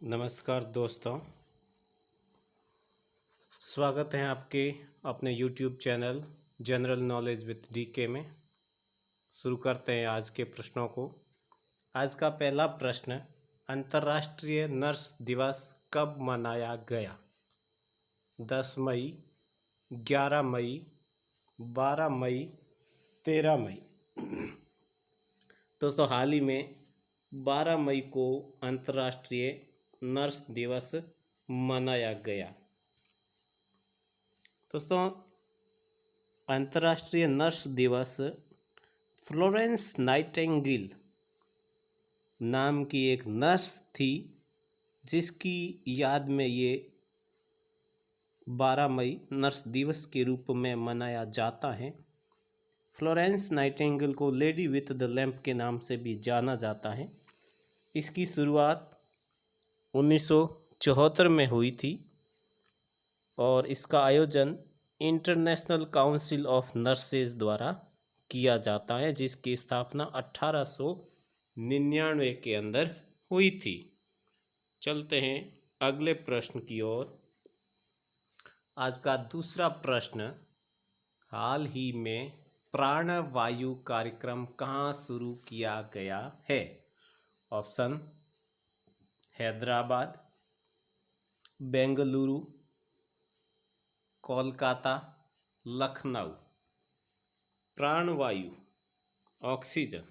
नमस्कार दोस्तों। स्वागत है आपके अपने YouTube channel general knowledge with DK में। शुरू करते हैं आज के प्रश्नों को। आज का पहला प्रश्न, अंतर्राष्ट्रीय नर्स दिवस कब मनाया गया? 10 मई, 11 मई, 12 मई, 13 मई। दोस्तों, हाल ही में 12 मई को अंतर्राष्ट्रीय नर्स दिवस मनाया गया। दोस्तों, अंतर्राष्ट्रीय नर्स दिवस फ्लोरेंस नाइटिंगेल नाम की एक नर्स थी, जिसकी याद में ये 12 मई नर्स दिवस के रूप में मनाया जाता है। फ्लोरेंस नाइटिंगेल को लेडी विथ द लैम्प के नाम से भी जाना जाता है। इसकी शुरुआत 1974 में हुई थी और इसका आयोजन इंटरनेशनल काउंसिल ऑफ नर्सेज द्वारा किया जाता है, जिसकी स्थापना 1899 के अंदर हुई थी। चलते हैं अगले प्रश्न की ओर। आज का दूसरा प्रश्न, हाल ही में प्राणवायु कार्यक्रम कहाँ शुरू किया गया है? ऑप्शन: हैदराबाद, बेंगलुरु, कोलकाता, लखनऊ। प्राणवायु, ऑक्सीजन,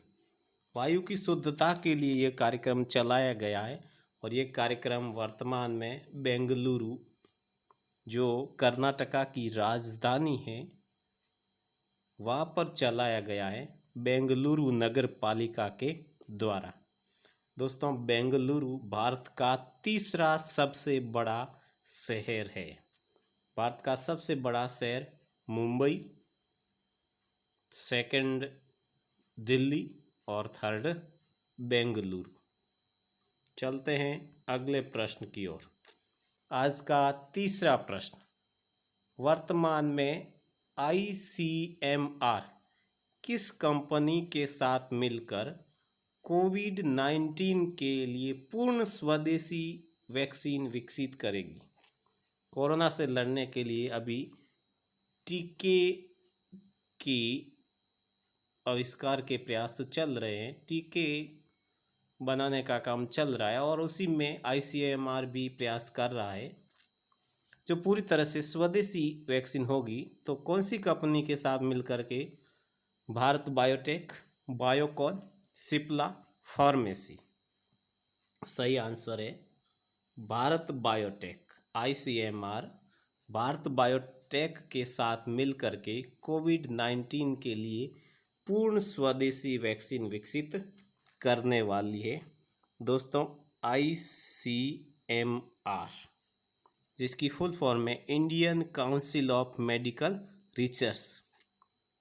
वायु की शुद्धता के लिए ये कार्यक्रम चलाया गया है और ये कार्यक्रम वर्तमान में बेंगलुरु, जो कर्नाटका की राजधानी है, वहाँ पर चलाया गया है, बेंगलुरु नगर पालिका के द्वारा। दोस्तों, बेंगलुरु भारत का तीसरा सबसे बड़ा शहर है। भारत का सबसे बड़ा शहर मुंबई, सेकंड दिल्ली और थर्ड बेंगलुरु। चलते हैं अगले प्रश्न की ओर। आज का तीसरा प्रश्न, वर्तमान में ICMR किस कंपनी के साथ मिलकर कोविड-19 के लिए पूर्ण स्वदेशी वैक्सीन विकसित करेगी? कोरोना से लड़ने के लिए अभी टीके की आविष्कार के प्रयास चल रहे हैं, टीके बनाने का काम चल रहा है और उसी में ICMR भी प्रयास कर रहा है। जो पूरी तरह से स्वदेशी वैक्सीन होगी, तो कौन सी कंपनी के साथ मिलकर के? Bharat biotech, Biocon, Cipla pharmacy. सही आंसर है Bharat biotech. ICMR Bharat biotech के साथ मिलकर के कोविड-19 के लिए पूर्ण स्वदेशी वैक्सीन विकसित करने वाली है। दोस्तों, ICMR, जिसकी फुल फॉर्म है Indian council of medical research,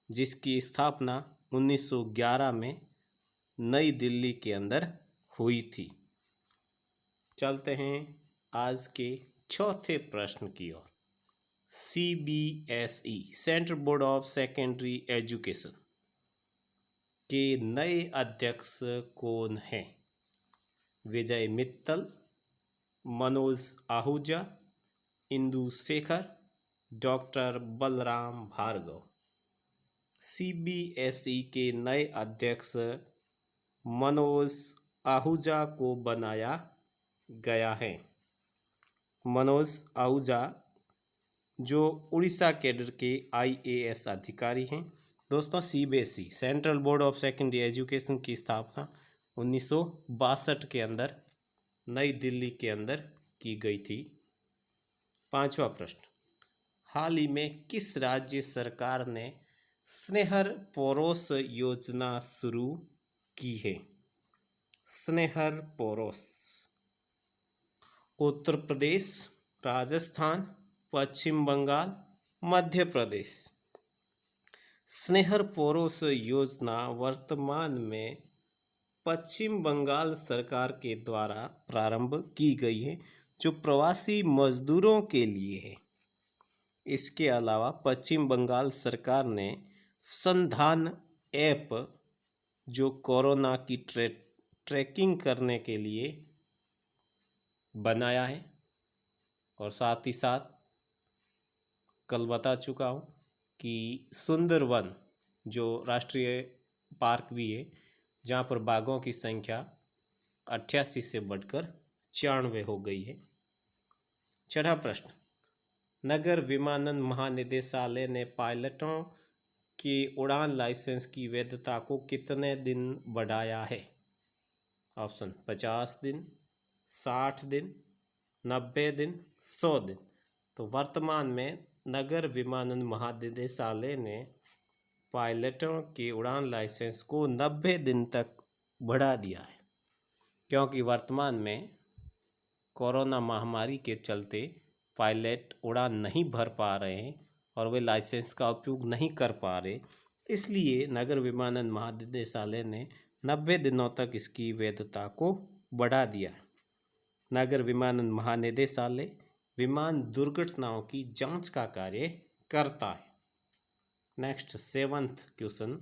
जिसकी स्थापना 1911 में नई दिल्ली के अंदर हुई थी। चलते हैं आज के चौथे प्रश्न की ओर। CBSE central board of secondary education के नए अध्यक्ष कौन हैं? विजय मित्तल, मनोज आहूजा, इंदु शेखर, डॉक्टर बलराम भार्गव। CBSE के नए अध्यक्ष मनोज आहूजा को बनाया गया है। मनोज आहूजा जो उड़ीसा कैडर के IAS अधिकारी हैं। दोस्तों, CBSE central board of secondary education की स्थापना 1962 के अंदर नई दिल्ली के अंदर की गई थी। पांचवा प्रश्न, हाल ही में किस राज्य सरकार ने स्नेहर पोरोस योजना शुरू की है? स्नेहर पोरोस। उत्तर प्रदेश, राजस्थान, पश्चिम बंगाल, मध्य प्रदेश। स्नेहर पोरोस योजना वर्तमान में पश्चिम बंगाल सरकार के द्वारा प्रारंभ की गई है, जो प्रवासी मजदूरों के लिए है। इसके अलावा पश्चिम बंगाल सरकार ने संधान ऐप, जो कोरोना की ट्रैकिंग करने के लिए बनाया है। और साथ ही साथ कल बता चुका हूँ कि सुंदरवन जो राष्ट्रीय पार्क भी है, जहाँ पर बाघों की संख्या 88 से बढ़कर 94 हो गई है। छठा प्रश्न, नगर विमानन महानिदेशालय ने पायलटों के उड़ान लाइसेंस की वैधता को कितने दिन बढ़ाया है? ऑप्शन 50 दिन, 60 दिन, 90 दिन, 100 दिन। तो वर्तमान में नगर विमानन महानिदेशालय ने पायलटों के उड़ान लाइसेंस को 90 दिन तक बढ़ा दिया है, क्योंकि वर्तमान में कोरोना महामारी के चलते पायलट उड़ान नहीं भर पा रहे हैं और वे लाइसेंस का उपयोग नहीं कर पा रहे। इसलिए नगर विमानन महानिदेशालय ने 90 दिनों तक इसकी वैधता को बढ़ा दिया है। नगर विमानन महानिदेशालय विमान दुर्घटनाओं की जांच का कार्य करता है। Next 7th question,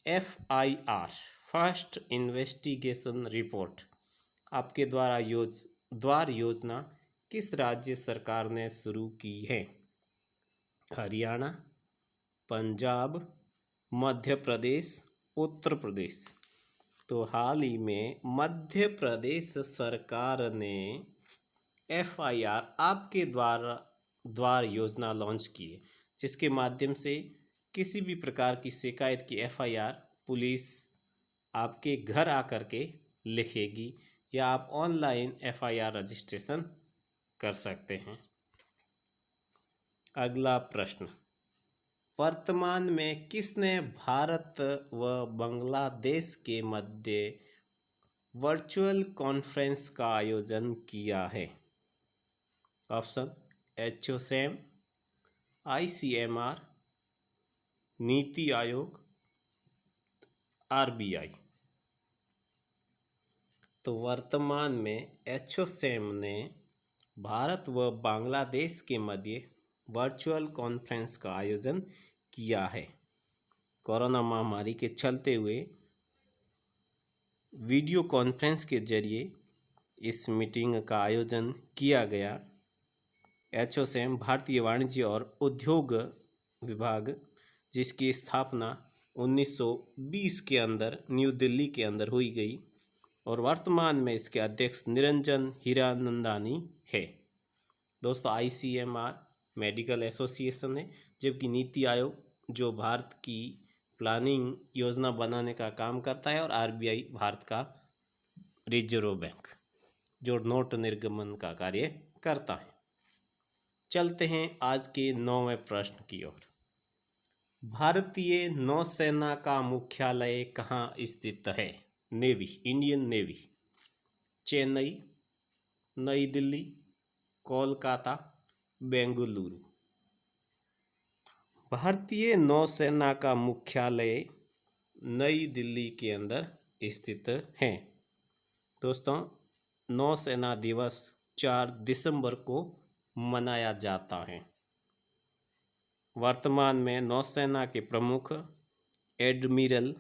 FIR first investigation report आपके द्वार योजना किस राज्य सरकार ने शुरू की है? हरियाणा, पंजाब, मध्य प्रदेश, उत्तर प्रदेश। तो हाल ही में मध्य प्रदेश सरकार ने FIR आपके द्वार योजना लॉन्च की है, जिसके माध्यम से किसी भी प्रकार की शिकायत की FIR पुलिस आपके घर आकर के लिखेगी या आप ऑनलाइन FIR रजिस्ट्रेशन कर सकते हैं। अगला प्रश्न, वर्तमान में किसने भारत व बांग्लादेश के मध्य वर्चुअल कॉन्फ्रेंस का आयोजन किया है? Option HOSAM, ICMR, NITI Aayog, RBI। तो वर्तमान में HOSAM ने भारत व बांग्लादेश के मध्य वर्चुअल कॉन्फ्रेंस का आयोजन किया है। कोरोना महामारी के चलते हुए वीडियो कॉन्फ्रेंस के जरिए इस मीटिंग का आयोजन किया गया। HOSAM भारतीय वाणिज्य और उद्योग विभाग, जिसकी स्थापना 1920 के अंदर न्यू दिल्ली के अंदर हुई गई और वर्तमान में इसके अध्यक्ष निरंजन हीरानंदानी है। दोस्तों, ICMR मेडिकल एसोसिएशन है, जबकि नीति आयोग जो भारत की प्लानिंग योजना बनाने का काम करता है, और RBI भारत का रिजर्व बैंक जो नोट निर्गमन का कार्य करता है। चलते हैं आज के 9वें प्रश्न की ओर। भारतीय नौसेना का मुख्यालय कहाँ स्थित है? Navy, Indian navy. चेन्नई, नई दिल्ली, कोलकाता, बेंगलुरु। भारतीय नौसेना का मुख्यालय नई दिल्ली के अंदर स्थित है। दोस्तों, नौसेना दिवस 4 दिसंबर को मनाया जाता है। वर्तमान में नौसेना के प्रमुख एडमिरल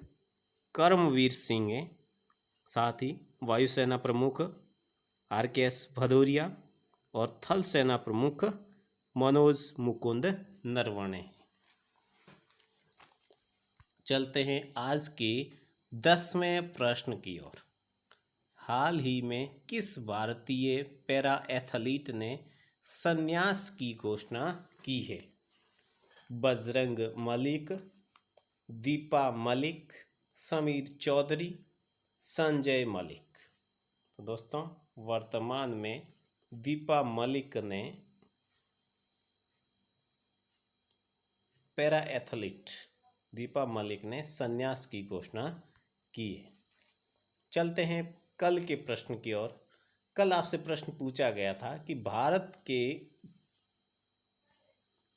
कर्मवीर सिंह हैं, साथ ही वायुसेना प्रमुख RKS भदौरिया और थल सेना प्रमुख मनोज मुकुंद नरवणे। चलते हैं आज के 10वें प्रश्न की ओर। हाल ही में किस भारतीय पैरा एथलीट ने संन्यास की घोषणा की है? बजरंग मलिक, दीपा मलिक, समीर चौधरी, संजय मलिक। तो दोस्तों, वर्तमान में दीपा मलिक ने पैरा एथलीट दीपा मलिक ने संन्यास की घोषणा की है। चलते हैं कल के प्रश्न की ओर। कल आपसे प्रश्न पूछा गया था कि भारत के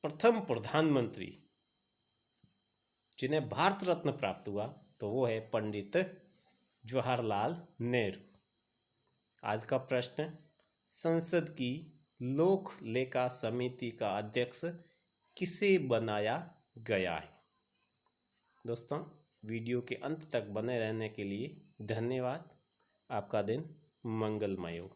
प्रथम प्रधानमंत्री जिन्हें भारत रत्न प्राप्त हुआ, तो वो है पंडित जवाहरलाल नेहरू। आज का प्रश्न, संसद की लोक लेखा समिति का अध्यक्ष किसे बनाया गया है? दोस्तों, वीडियो के अंत तक बने रहने के लिए धन्यवाद। आपका दिन मंगलमय हो।